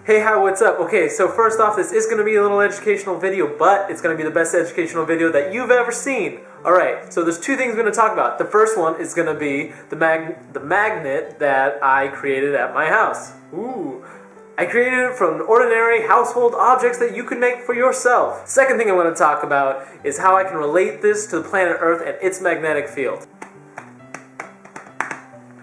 Hey, hi, what's up? Okay, so first off, this is going to be a little educational video, but it's going to be the best educational video that you've ever seen. Alright, so there's two things we're going to talk about. The first one is going to be the magnet that I created at my house. Ooh. I created it from ordinary household objects that you can make for yourself. Second thing I want to talk about is how I can relate this to the planet Earth and its magnetic field.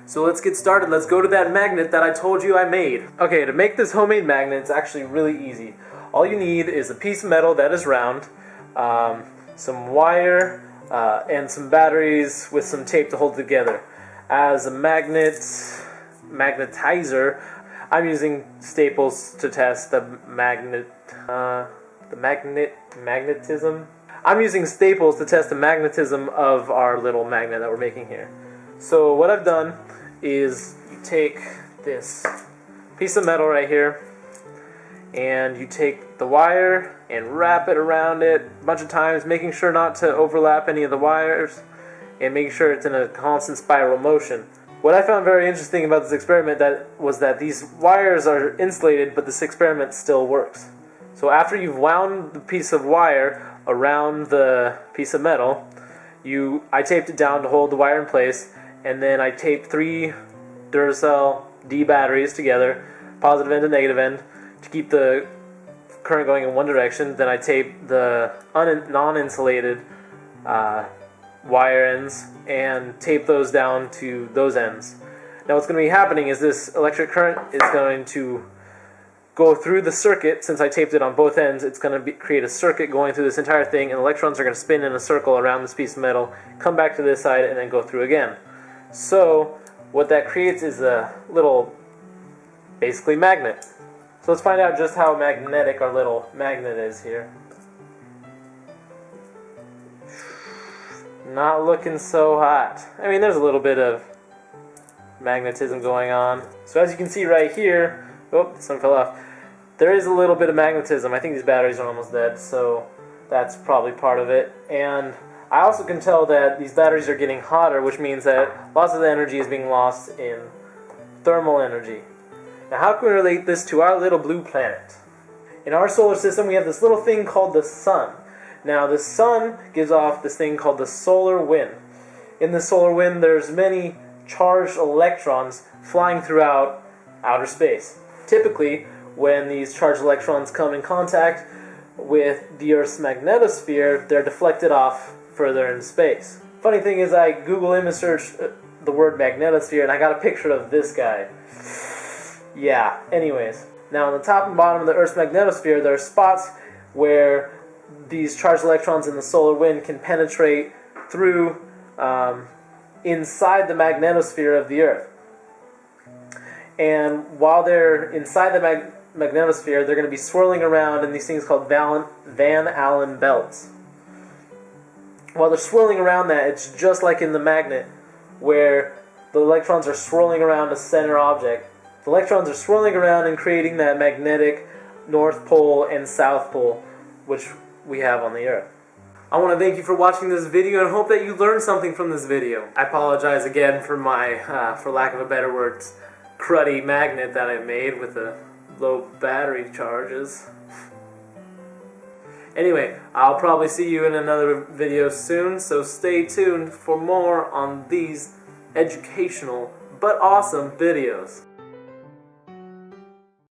So let's get started. Let's go to that magnet that I told you I made. Okay, to make this homemade magnet, it's actually really easy. All you need is a piece of metal that is round, some wire, and some batteries with some tape to hold together. As a magnetizer, I'm using staples to test the magnetism. I'm using staples to test the magnetism of our little magnet that we're making here. So what I've done is you take this piece of metal right here and you take the wire and wrap it around it a bunch of times, making sure not to overlap any of the wires and making sure it's in a constant spiral motion. What I found very interesting about this experiment was that these wires are insulated, but this experiment still works. So after you've wound the piece of wire around the piece of metal, I taped it down to hold the wire in place, and then I taped 3 Duracell D batteries together, positive end and negative end, to keep the current going in one direction. Then I taped the non-insulated wire ends and tape those down to those ends. Now what's going to be happening is this electric current is going to go through the circuit. Since I taped it on both ends, it's going to create a circuit going through this entire thing, and electrons are going to spin in a circle around this piece of metal, come back to this side, and then go through again. So what that creates is a little, basically, magnet. So let's find out just how magnetic our little magnet is here. Not looking so hot. I mean, there's a little bit of magnetism going on. So as you can see right here, oh, some fell off. There is a little bit of magnetism. I think these batteries are almost dead, so that's probably part of it. And I also can tell that these batteries are getting hotter, which means that lots of the energy is being lost in thermal energy. Now, how can we relate this to our little blue planet? In our solar system, we have this little thing called the sun. Now, the sun gives off this thing called the solar wind. In the solar wind, there's many charged electrons flying throughout outer space. Typically, when these charged electrons come in contact with the Earth's magnetosphere, they're deflected off further in space. Funny thing is, I Google image searched the word magnetosphere and I got a picture of this guy. Yeah, anyways. Now on the top and bottom of the Earth's magnetosphere, there are spots where these charged electrons in the solar wind can penetrate through inside the magnetosphere of the Earth. And while they're inside the magnetosphere, they're going to be swirling around in these things called Van Allen belts. While they're swirling around that, it's just like in the magnet, where the electrons are swirling around a center object. The electrons are swirling around and creating that magnetic North Pole and South Pole, which we have on the Earth. I want to thank you for watching this video and hope that you learned something from this video. I apologize again for my, for lack of a better word, cruddy magnet that I made with the low battery charges. Anyway, I'll probably see you in another video soon, so stay tuned for more on these educational but awesome videos.